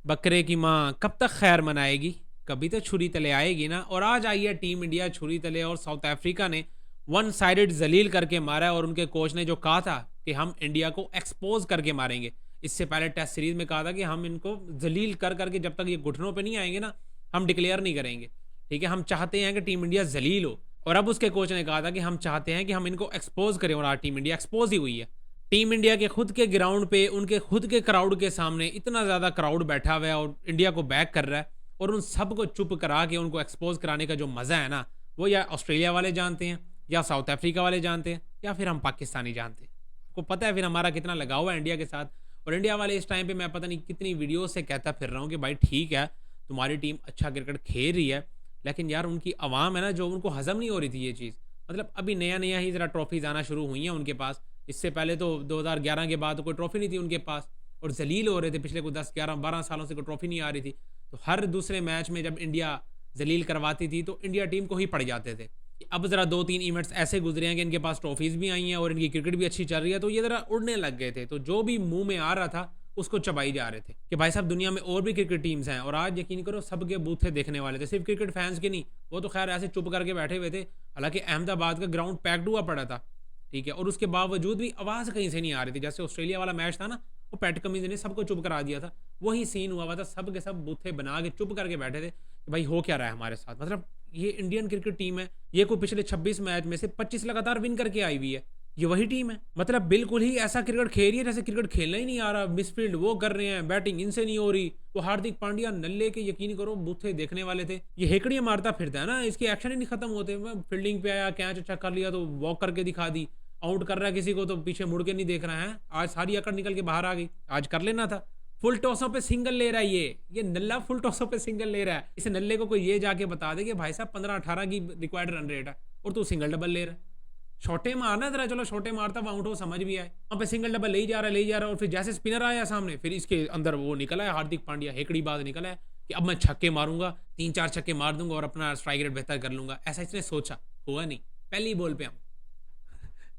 बकरे की माँ कब तक खैर मनाएगी, कभी तो छुरी तले आएगी ना। और आज आई है टीम इंडिया छुरी तले और साउथ अफ्रीका ने वन साइडेड जलील करके मारा है। और उनके कोच ने जो कहा था कि हम इंडिया को एक्सपोज करके मारेंगे, इससे पहले टेस्ट सीरीज में कहा था कि हम इनको जलील कर करके जब तक ये घुटनों पे नहीं आएंगे ना, हम डिक्लेयर नहीं करेंगे। ठीक है, हम चाहते हैं कि टीम इंडिया जलील हो। और अब उसके कोच ने कहा था कि हम चाहते हैं कि हम इनको एक्सपोज करें, और आज टीम इंडिया एक्सपोज ही हुई है। टीम इंडिया के खुद के ग्राउंड पे उनके खुद के क्राउड के सामने इतना ज़्यादा क्राउड बैठा हुआ है और इंडिया को बैक कर रहा है, और उन सबको चुप करा के उनको एक्सपोज कराने का जो मज़ा है ना, वो या ऑस्ट्रेलिया वाले जानते हैं, या साउथ अफ्रीका वाले जानते हैं, या फिर हम पाकिस्तानी जानते हैं। आपको पता है फिर हमारा कितना लगाव है इंडिया के साथ। और इंडिया वाले इस टाइम पे मैं पता नहीं कितनी वीडियो से कहता फिर रहा हूँ कि भाई ठीक है, तुम्हारी टीम अच्छा क्रिकेट खेल रही है, लेकिन यार उनकी आवाम है ना, जो उनको हजम नहीं हो रही थी ये चीज़। मतलब अभी नया नया ही ज़रा ट्रॉफीज आना शुरू हुई हैं उनके पास। इससे पहले तो 2011 के बाद कोई ट्रॉफी नहीं थी उनके पास, और जलील हो रहे थे पिछले कोई 10 11 12 सालों से कोई ट्रॉफी नहीं आ रही थी। तो हर दूसरे मैच में जब इंडिया जलील करवाती थी तो इंडिया टीम को ही पड़ जाते थे। अब ज़रा 2 3 इवेंट्स ऐसे गुजरे हैं कि इनके पास ट्रॉफीज़ भी आई हैं और इनकी क्रिकेट भी अच्छी चल रही है, तो ये ज़रा उड़ने लग गए थे। तो जो भी मुंह में आ रहा था उसको चबाई जा रहे थे कि भाई साहब दुनिया में और भी क्रिकेट टीम्स हैं। और आज यकीन करो सबके बूथे देखने वाले थे, सिर्फ क्रिकेट फैंस के नहीं। वो तो खैर ऐसे चुप करके बैठे हुए थे, हालांकि अहमदाबाद का ग्राउंड पैक्ड हुआ पड़ा था। ठीक है, और उसके बावजूद भी आवाज़ कहीं से नहीं आ रही थी। जैसे ऑस्ट्रेलिया वाला मैच था ना, वो पैट कमिंस ने सबको चुप करा दिया था, वही सीन हुआ था। सब के सब बूथे बना के चुप करके बैठे थे कि भाई हो क्या रहा है हमारे साथ। मतलब ये इंडियन क्रिकेट टीम है, ये कोई पिछले 26 मैच में से 25 लगातार विन करके आई हुई है। ये वही टीम है, मतलब बिल्कुल ही ऐसा क्रिकेट खेल रही है जैसे क्रिकेट खेलना ही नहीं आ रहा। मिसफील्ड वो कर रहे हैं, बैटिंग इनसे नहीं हो रही। वो हार्दिक पांड्या नल्ले के यकीन करो बूथे देखने वाले थे, ये हेकड़ियां मारता फिरता है ना, इसके एक्शन ही नहीं खत्म होते। फील्डिंग पे आया, कैच अच्छा कर लिया तो वॉक करके दिखा दी, आउट कर रहा है किसी को तो पीछे मुड़ के नहीं देख रहा है। आज सारी अकड़ निकल के बाहर आ गई, आज कर लेना था। फुल टॉसों पे सिंगल ले रहा है ये नल्ला फुल टॉसों पे सिंगल ले रहा है। इस नल्ले को कोई ये जाके बता दे कि भाई साहब 15 18 की रिक्वायर्ड रन रेट है और तू सिंगल डबल ले रहा है। छोटे मारना जरा, चलो छोटे मारता वहां आउट हो, समझ भी आए। वहां पे सिंगल डबल ले ही जा रहा है, ले ही जा रहा है। और फिर जैसे स्पिनर आया सामने, फिर इसके अंदर वो निकला है हार्दिक पांड्या, हेकड़ी बाज निकला है कि अब मैं छक्के मारूंगा, 3 4 छक्के मार दूंगा और अपना स्ट्राइक रेट बेहतर कर लूंगा। ऐसा इसने सोचा, हुआ नहीं। पहली बॉल पे हम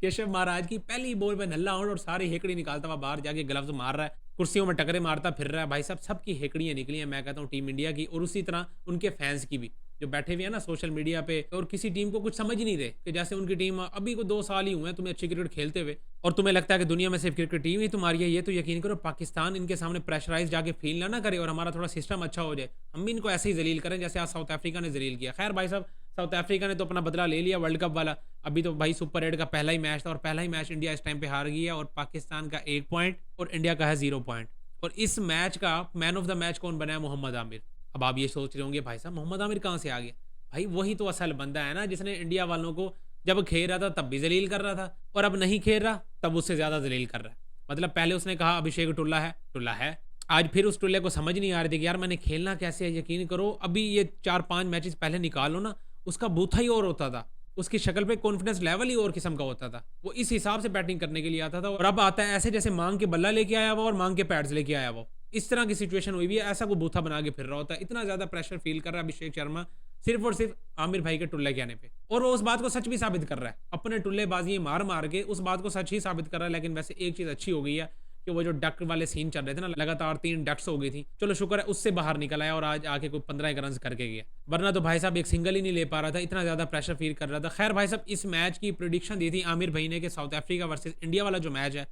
केशव महाराज की पहली बॉल पे नल्ला आउट और सारी हेकड़ी निकालता हुआ बाहर जाके ग्लव्स मार रहा है, कुर्सियों में टकरे मारता फिर रहा है। भाई साहब सबकी हेकड़ियां निकली हैं, मैं कहता हूँ टीम इंडिया की, और उसी तरह उनके फैंस की भी, जो बैठे हुए हैं ना सोशल मीडिया पे और किसी टीम को कुछ समझ ही नहीं रहे कि जैसे उनकी टीम अभी को 2 साल ही हुए हैं तुम्हें अच्छी क्रिकेट खेलते हुए, और तुम्हें लगता है कि दुनिया में सिर्फ क्रिकेट टीम ही तुम्हारी है। ये तो यकीन करो पाकिस्तान इनके सामने प्रेशराइज जाके फील ना करे और हमारा थोड़ा सिस्टम अच्छा हो जाए, हम भी इनको ऐसे ही जलील करें जैसे आज साउथ अफ्रीका ने जलील किया। खैर भाई साहब साउथ अफ्रीका ने तो अपना बदला ले लिया वर्ल्ड कप वाला। अभी तो भाई सुपर 8 का पहला ही मैच था और पहला ही मैच इंडिया इस टाइम पे हार गई है, और पाकिस्तान का 1 पॉइंट और इंडिया का है 0 पॉइंट। और इस मैच का मैन ऑफ द मैच कौन बना है? मोहम्मद आमिर। अब आप ये सोच रहे होंगे भाई साहब मोहम्मद आमिर कहाँ से आ गया? भाई वही तो असल बंदा है ना जिसने इंडिया वालों को जब खेल रहा था तब भी जलील कर रहा था, और अब नहीं खेल रहा तब उससे ज्यादा जलील कर रहा है। मतलब पहले उसने कहा अभिषेक टुल्ला है, टुल्ला है। आज फिर उस टुल्ले को समझ नहीं आ रही थी कि यार मैंने खेलना कैसे है। यकीन करो अभी ये 4 5 मैचेस पहले निकालो ना, उसका बूथा ही और होता था, उसकी शक्ल पे कॉन्फिडेंस लेवल ही और किस्म का होता था। वो इस हिसाब से बैटिंग करने के लिए आता था, और अब आता है ऐसे जैसे मांग के बल्ला लेके आया वो और मांग के पैड्स लेके आया वो। इस तरह की सिचुएशन हुई भी है, ऐसा को बूथा बना के फिर रहा होता है। इतना ज्यादा प्रेशर फील कर रहा है अभिषेक शर्मा सिर्फ और सिर्फ आमिर भाई के टुल्ले के आने पे, और वो उस बात को सच भी साबित कर रहा है। अपने टुल्लेबाजी मार मार के उस बात को सच ही साबित कर रहा है। लेकिन वैसे एक चीज अच्छी हो गई है कि वो जो डक वाले सीन चल रहे थे ना, लगातार 3 डक्स हो गई थी, चलो शुक्र है उससे बाहर निकल आया और आज आके कोई 15 रन करके गया। वरना तो भाई साहब एक सिंगल ही नहीं ले पा रहा था, इतना ज्यादा प्रेशर फील कर रहा था। खैर भाई साहब इस मैच की प्रिडिक्शन दी थी आमिर भाई ने कि साउथ अफ्रीका वर्सेज इंडिया वाला जो मैच है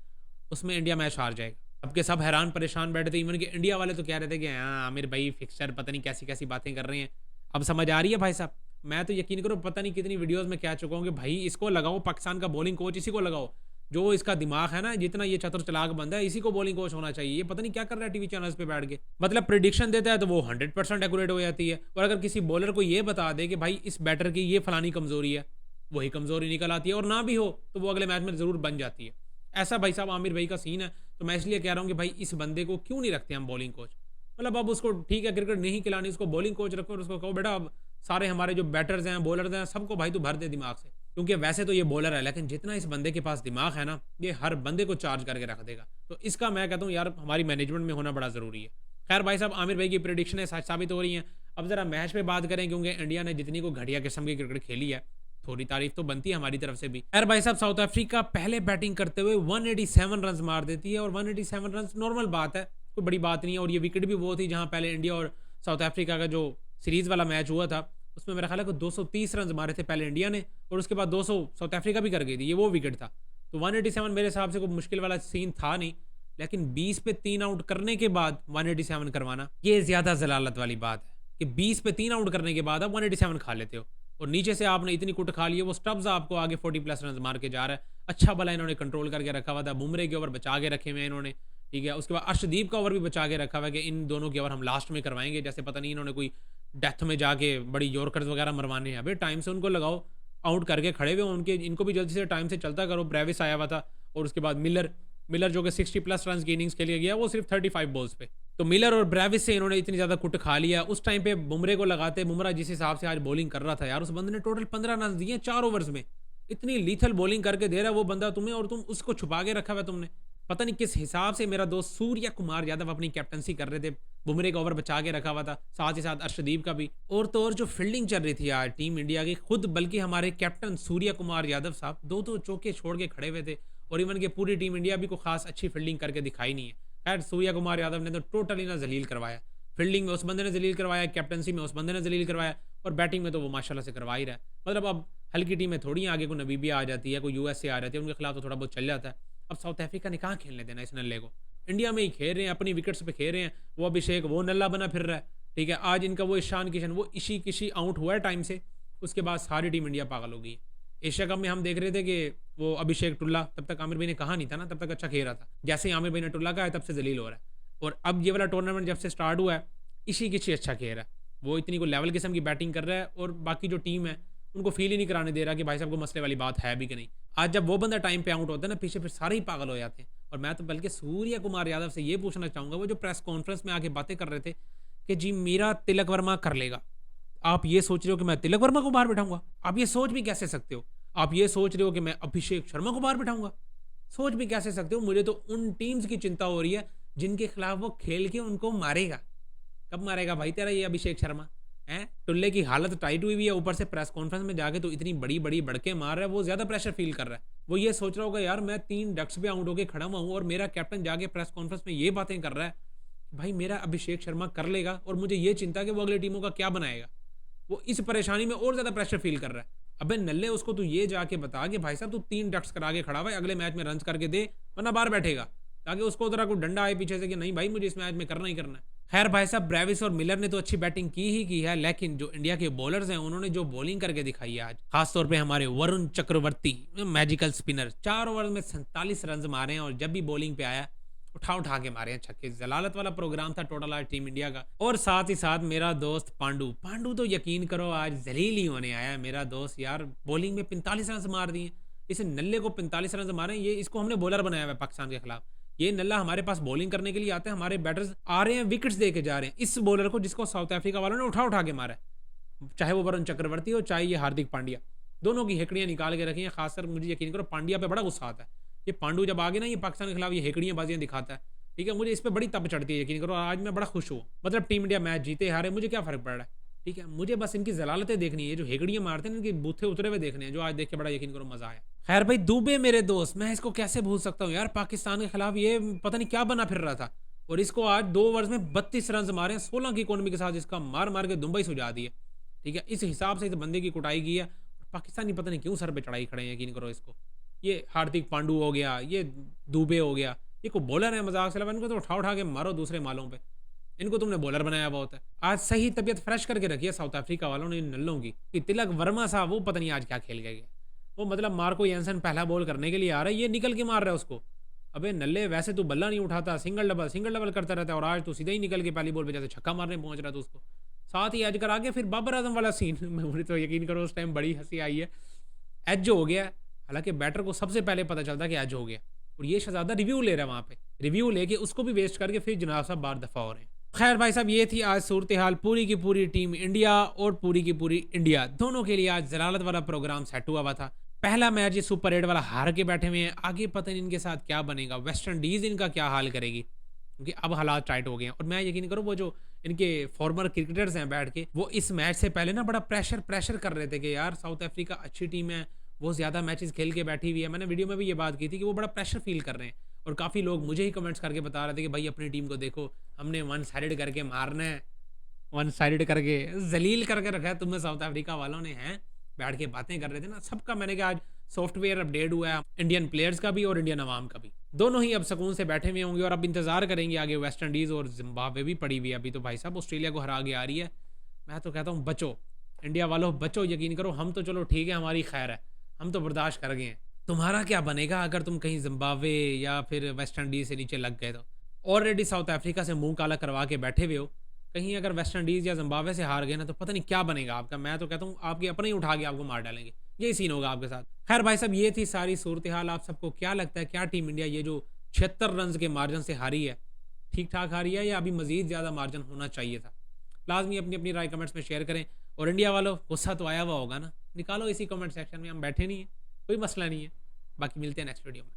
उसमें इंडिया मैच हार जाएगा। सबके सब हैरान परेशान बैठे थे, इवन के इंडिया वाले तो कह रहे थे कि हाँ आमिर भाई फिक्सचर पता नहीं कैसी कैसी बातें कर रहे हैं। अब समझ आ रही है भाई साहब। मैं तो यकीन करो पता नहीं कितनी वीडियोस में कह चुका हूँ कि भाई इसको लगाओ, पाकिस्तान का बॉलिंग कोच इसी को लगाओ, जो इसका दिमाग है ना, जितना ये चतुर चालाक बंदा है इसी को बॉलिंग कोच होना चाहिए। ये पता नहीं क्या कर रहा है टीवी चैनल्स पे बैठ के। मतलब प्रिडिक्शन देता है तो वो 100% एक्यूरेट हो जाती है, और अगर किसी बॉलर को ये बता दे कि भाई इस बैटर की ये फलानी कमजोरी है, वही कमजोरी निकल आती है, और ना भी हो तो वो अगले मैच में जरूर बन जाती है। ऐसा भाई साहब आमिर भाई का सीन है। तो मैं इसलिए कह रहा हूँ कि भाई इस बंदे को क्यों नहीं रखते हम बॉलिंग कोच। मतलब अब उसको ठीक है क्रिकेट नहीं खिलानी, उसको बॉलिंग कोच रखो और उसको कहो बेटा अब सारे हमारे जो बैटर्स हैं बॉलर्स हैं सबको भाई तू भर दे दिमाग से, क्योंकि वैसे तो ये बॉलर है लेकिन जितना इस बंदे के पास दिमाग है ना, ये हर बंदे को चार्ज करके रख देगा। तो इसका मैं कहता हूँ यार हमारी मैनेजमेंट में होना बड़ा जरूरी है। खैर भाई साहब आमिर भाई की प्रिडिक्शन है सच साबित हो रही है। अब जरा मैच पे बात करें, क्योंकि इंडिया ने जितनी को घटिया किस्म की क्रिकेट खेली है, थोड़ी तारीफ तो बनती है हमारी तरफ से भी। खैर भाई साहब साउथ अफ्रीका पहले बैटिंग करते हुए 187 रन मार देती है, और 187 रन नॉर्मल बात है। कोई बड़ी बात नहीं है। और ये विकेट भी वो थी जहाँ पहले इंडिया और साउथ अफ्रीका का जो सीरीज़ वाला मैच हुआ था उसमें मेरा ख्याल है कि 230 रन मारे थे पहले इंडिया ने और उसके बाद 200 साउथ अफ्रीका भी कर गई थी, ये वो विकेट था। तो 187 मेरे हिसाब से कोई मुश्किल वाला सीन था नहीं, लेकिन 20 पे 3 आउट करने के बाद 187 करवाना ये ज़्यादा जलालत वाली बात है कि 20 पे 3 आउट करने के बाद आप 187 खा लेते हो और नीचे से आपने इतनी कुट खा ली है। वो स्टब्स आपको आगे 40+ रन मार के जा रहा है। अच्छा भला इन्होंने कंट्रोल करके रखा हुआ था, बुमरे के ओवर बचा के रखे हुए हैं इन्होंने, ठीक है। उसके बाद अर्शदीप का ओवर भी बचा के रखा हुआ है कि इन दोनों के ओवर हम लास्ट में करवाएंगे, जैसे पता नहीं इन्होंने कोई डेथ में जाके बड़ी यॉर्कर्स वगैरह मरवाने हैं। अभी टाइम से उनको लगाओ, आउट करके खड़े हुए उनके, इनको भी जल्दी से टाइम से चलता करो। ब्रेविस आया हुआ था और उसके बाद मिलर जो कि 60+ रन की इनिंग्स के लिए गया, वो सिर्फ 35 बॉल्स पे। तो मिलर और ब्रेविस से इन्होंने इतनी ज़्यादा कुट खा लिया। उस टाइम पे बुमरे को लगाते, बुमरा जिस हिसाब से आज बॉलिंग कर रहा था यार, उस बंदे ने टोटल 15 रन दिए 4 ओवर्स में। इतनी लीथल बॉलिंग करके दे रहा है वो बंदा तुम्हें और तुम उसको छुपा के रखा हुआ तुमने। पता नहीं किस हिसाब से मेरा दोस्त सूर्य कुमार यादव अपनी कैप्टनसी कर रहे थे, बुमरे का ओवर बचा के रखा हुआ था, साथ ही साथ अर्शदीप का भी। और तो और जो फील्डिंग चल रही थी आज टीम इंडिया की, खुद बल्कि हमारे कैप्टन सूर्य कुमार यादव साहब 2-2 चौके छोड़ के खड़े हुए थे और इवन के पूरी टीम इंडिया भी को खास अच्छी फील्डिंग करके दिखाई नहीं है। खैर सूर्य कुमार यादव ने तो टोटली ना जलील करवाया, फील्डिंग में उस बंदे ने जलील करवाया, कैप्टनसी में उस बंदे ने जलील करवाया और बैटिंग में तो वो माशाल्लाह से करवा ही रहा है। मतलब अब हल्की टीमें थोड़ी आगे, कोई नबीबिया आ जाती है, कोई यूएसए आ जाती है, उनके खिलाफ तो थोड़ा बहुत चल जाता है। अब साउथ अफ्रीका ने कहाँ खेलने देना इस नल्ले को, इंडिया में ही खेल रहे हैं, अपनी विकेट्स पे खेल रहे हैं। वो अभिषेक वो नल्ला बना फिर रहा है, ठीक है। आज इनका वो ईशान किशन वो इशी किशी आउट हुआ है टाइम से, उसके बाद सारी टीम इंडिया पागल हो गई। एशिया कप में हम देख रहे थे कि वो अभिषेक टुल्ला, तब तक आमिर भाई ने कहा नहीं था ना, तब तक अच्छा खेल रहा था। जैसे ही आमिर भाई ने टुल्ला कहा है तब से जलील हो रहा है। और अब ये वाला टूर्नामेंट जब से स्टार्ट हुआ है, इसी किसी अच्छा खेल रहा है, वो इतनी को लेवल किस्म की बैटिंग कर रहा है और बाकी जो टीम है उनको फील ही नहीं कराने दे रहा कि भाई साहब को मसले वाली बात है भी कि नहीं। आज जब वो बंदा टाइम पे आउट होता है ना, पीछे फिर सारे ही पागल हो जाते हैं। और मैं तो बल्कि सूर्य कुमार यादव से ये पूछना चाहूँगा, वो जो प्रेस कॉन्फ्रेंस में आके बातें कर रहे थे कि जी मेरा तिलक वर्मा कर लेगा, आप ये सोच रहे हो कि मैं तिलक वर्मा को बाहर बैठाऊंगा? आप ये सोच भी कैसे सकते हो? आप ये सोच रहे हो कि मैं अभिषेक शर्मा को बाहर बैठाऊंगा? सोच भी कैसे सकते हो? मुझे तो उन टीम्स की चिंता हो रही है जिनके खिलाफ वो खेल के उनको मारेगा। कब मारेगा भाई तेरा ये अभिषेक शर्मा? हैं, टुल्ले की हालत टाइट हुई हुई है, ऊपर से प्रेस कॉन्फ्रेंस में जाके तो इतनी बड़ी बड़ी बड़के मार रहा है, वो ज्यादा प्रेशर फील कर रहा है। वो ये सोच रहा होगा यार मैं 3 डक्स पे आउट होकर खड़ा हुआ हूँ और मेरा कैप्टन जाके प्रेस कॉन्फ्रेंस में ये बातें कर रहा है, भाई मेरा अभिषेक शर्मा कर लेगा और मुझे ये चिंता कि वो अगली टीमों का क्या बनाएगा। वो इस परेशानी में और ज्यादा प्रेशर फील कर रहा है। अबे नल्ले, उसको तू ये जाके बता कि भाई साहब तू 3 डक्स करा के खड़ा हुआ है, अगले मैच में रन करके दे वरना बाहर बैठेगा, ताकि उसको उधर कोई डंडा आए पीछे से कि नहीं भाई मुझे इस मैच में करना ही करना है। खैर भाई साहब, ब्रेविस और मिलर ने तो अच्छी बैटिंग की ही की है, लेकिन जो इंडिया के बॉलर्स हैं उन्होंने जो बॉलिंग करके दिखाई है आज, खासतौर पे हमारे Varun Chakravarthy magical spinner, 4 over में 47 रन मारे हैं और जब भी बॉलिंग पे आया उठा के मारे हैं छक्के। जलालत वाला प्रोग्राम था टोटल आज टीम इंडिया का। और साथ ही साथ मेरा दोस्त पांडू तो यकीन करो आज जलील ही होने आया है मेरा दोस्त यार। बॉलिंग में 45 रन मार दिए, इस नल्ले को 45 रन मारे। ये इसको हमने बॉलर बनाया हुआ है पाकिस्तान के खिलाफ। ये नल्ला हमारे पास बॉलिंग करने के लिए आता है, हमारे बैटर्स आ रहे हैं विकेट्स दे के जा रहे हैं इस बॉलर को जिसको साउथ अफ्रीका वालों ने उठा के मारा है, चाहे वो वरुण चक्रवर्ती हो चाहे ये हार्दिक पांड्या। दोनों की हेकड़ियां निकाल के रखी हैं। खासकर मुझे यकीन करो पांड्या पे बड़ा गुस्सा आता है। ये पांडू जब आगे ना ये पाकिस्तान के खिलाफ ये हेकड़ियां बाजियां दिखाता है, ठीक है, मुझे इस पर बड़ी तप चढ़ती है। यकीन करो आज मैं बड़ा खुश हूँ। मतलब टीम इंडिया मैच जीते हारे मुझे क्या फर्क पड़ रहा है, ठीक है, मुझे बस इनकी जलालतें देखनी है, जो हेकड़ियां मारते हैं इनके बूथे उतरे हुए देखने हैं, जो आज देख के बड़ा यकीन करो मजा आया। खैर भाई, दुबे मेरे दोस्त, मैं इसको कैसे भूल सकता हूँ यार। पाकिस्तान के खिलाफ ये पता नहीं क्या बना फिर रहा था और इसको आज 2 ओवर्स में 32 रन मारे, 16 की इकोनॉमी के साथ इसका मार के दुबई सुझा दी है, ठीक है। इस हिसाब से इस बंदे की कुटाई की है। पाकिस्तानी पता नहीं क्यों सर पे चढ़ाई खड़े हैं, यकीन करो इसको। ये हार्दिक पांडू हो गया, ये दुबे हो गया, ये को बॉलर है मजाक से, इनको तो उठा के मारो दूसरे मालों पे। इनको तुमने बॉलर बनाया हुआ होता है। आज सही तबीयत फ्रेश करके रखी है साउथ अफ्रीका वालों ने इन नल्लों की कि तिलक वर्मा साहब वो पता नहीं आज क्या खेल गए। वो मतलब मार्को यंसन पहला बॉल करने के लिए आ रहा है, ये निकल के मार रहा है उसको। अबे नल्ले, वैसे तू बल्ला नहीं उठाता, सिंगल डबल करता रहता है और आज तो सीधा ही निकल के पहली बॉल पे जैसे छक्का मारने पहुंच रहा था उसको। साथ ही एज करा के फिर बाबर आजम वाला सीन मुझे तो यकीन करो उस टाइम बड़ी हंसी आई है। एज हो गया, हालांकि बैटर को सबसे पहले पता चलता कि एज हो गया और ये शहजादा रिव्यू ले रहा है वहां पे, रिव्यू लेके उसको भी वेस्ट करके फिर जनाब साहब बार दफा हो रहे हैं। खैर भाई साहब, ये थी आज सूरत हाल। पूरी की पूरी टीम इंडिया और पूरी की पूरी इंडिया दोनों के लिए आज जलालत वाला प्रोग्राम सेट हुआ था। पहला मैच ये सुपर 8 वाला हार के बैठे हुए हैं, आगे पता नहीं इनके साथ क्या बनेगा, वेस्ट इंडीज इनका क्या हाल करेगी, क्योंकि अब हालात टाइट हो गए हैं। और मैं यकीन करो वो जो इनके फॉर्मर क्रिकेटर्स हैं बैठ के, वो इस मैच से पहले ना बड़ा प्रेशर कर रहे थे कि यार साउथ अफ्रीका अच्छी टीम है, वो ज़्यादा मैचेस खेल के बैठी हुई है। मैंने वीडियो में भी ये बात की थी कि वो बड़ा प्रेशर फील कर रहे हैं और काफ़ी लोग मुझे ही कमेंट्स करके बता रहे थे कि भाई अपनी टीम को देखो, हमने वन साइडेड करके मारना है, वन साइडेड करके जलील करके रखा है तुम्हें साउथ अफ्रीका वालों ने, हैं बैठ के बातें कर रहे थे ना सबका। मैंने कहा आज सॉफ्टवेयर अपडेट हुआ है इंडियन प्लेयर्स का भी और इंडियन अवाम का भी, दोनों ही अब सुकून से बैठे हुए होंगे और अब इंतजार करेंगे आगे। वेस्ट इंडीज़ और जिम्बाब्वे भी पड़ी हुई है अभी तो भाई साहब, ऑस्ट्रेलिया को हरा के आ रही है। मैं तो कहता हूँ बचो इंडिया वालों, बचो, यकीन करो। हम तो चलो ठीक है, हमारी खैर है, हम तो बर्दाश्त कर गए हैं। तुम्हारा क्या बनेगा अगर तुम कहीं जिम्बाब्वे या फिर वेस्ट इंडीज़ से नीचे लग गए तो? ऑलरेडी साउथ अफ्रीका से मुंह काला करवा के बैठे हुए हो, कहीं अगर वेस्ट इंडीज़ या जिम्बाब्वे से हार गए ना तो पता नहीं क्या बनेगा आपका। मैं तो कहता हूँ आपके अपने ही उठा के आपको मार डालेंगे, यही सीन होगा आपके साथ। खैर भाई साहब, ये थी सारी सूरत हाल। आप सबको क्या लगता है, क्या टीम इंडिया ये जो 76 रन के मार्जिन से हारी है, ठीक ठाक हारी है या अभी मजीद ज़्यादा मार्जिन होना चाहिए था? लाजमी अपनी अपनी राय कमेंट्स में शेयर करें। और इंडिया वालों, गुस्सा तो आया हुआ होगा ना, निकालो इसी कमेंट सेक्शन में, हम बैठे नहीं हैं, कोई मसला नहीं है। बाकी मिलते हैं नेक्स्ट वीडियो में।